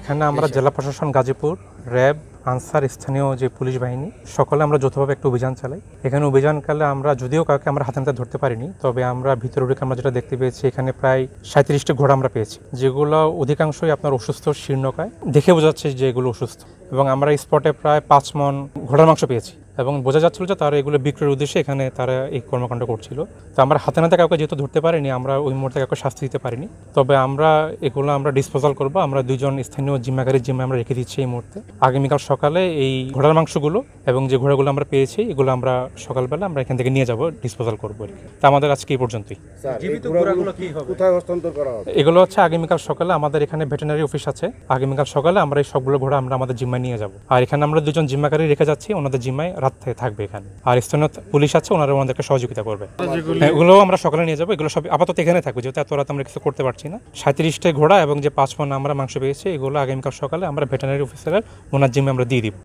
এখানে আমরা জেলা প্রশাসন গাজীপুর, র্যাব, আনসার, স্থানীয় যে পুলিশ বাহিনী সকলে আমরা যৌথভাবে একটা অভিযান চালাই। এখানে অভিযানকালে আমরা যদিও কাউকে আমরা হাতে নাতে ধরতে পারিনি, তবে আমরা ভিতরে ঢুকে আমরা যেটা দেখতে পেয়েছি এখানে প্রায় 37টি ঘোড়া আমরা পেয়েছি, যেগুলো অধিকাংশই আপনার অসুস্থ, শীর্ণকায়, দেখে বোঝা যাচ্ছে যে এগুলো অসুস্থ। এবং আমরা স্পটে প্রায় 5 মণ ঘোড়ার মাংস পেয়েছি এবং বোঝা যাচ্ছিল যে তারা এগুলো বিক্রির উদ্দেশ্যে এখানে তারা এই কর্মকাণ্ড করছিল। তো আমরা হাতে নাতে কাউকে যেহেতু ধরতে পারিনি, আমরা ওই মুহূর্তে কাউকে শাস্তি দিতে পারিনি, তবে আমরা এগুলো আমরা ডিসপোজাল করবো। আমরা 2 জন স্থানীয় জিম্মাগারির জিম্মা আমরা রেখে দিচ্ছি এই মুহূর্তে। আগামীকাল সকালে এই ঘোড়ার মাংসগুলো এবং যে ঘোড়াগুলো আমরা পেয়েছি এগুলো আমরা সকালবেলা আমরা এখান থেকে নিয়ে যাব, ডিসপোজাল করবো আর কি। তা আমাদের আজকে এই পর্যন্তই। এগুলো হচ্ছে আগামীকাল সকালে আমাদের এখানে ভেটেরিনারি অফিস আছে, আগামীকাল সকালে আমরা এই সবগুলো ঘোড়া আমরা আমাদের জিম্মায় নিয়ে যাব। আর এখানে আমরা 2 জন জিম্মাগারি রেখে যাচ্ছি, ওনাদের জিম্মায় রাত থেকে থাকবে এখানে। আর স্থানীয় পুলিশ আছে, ওনারা ওনাদেরকে সহযোগিতা করবে। এগুলো আমরা সকালে নিয়ে যাবো, এগুলো সব আপাতত এখানে থাকবে, যেহেতু এত রাত আমরা কিছু করতে পারছি না। 37টা ঘোড়া এবং যে 5 মণ আমরা মাংস পেয়েছি এগুলো আগামীকাল সকালে আমরা ভেটেরিনারি অফিসারের ওনার জিম্মায় আমরা দিয়ে দিব।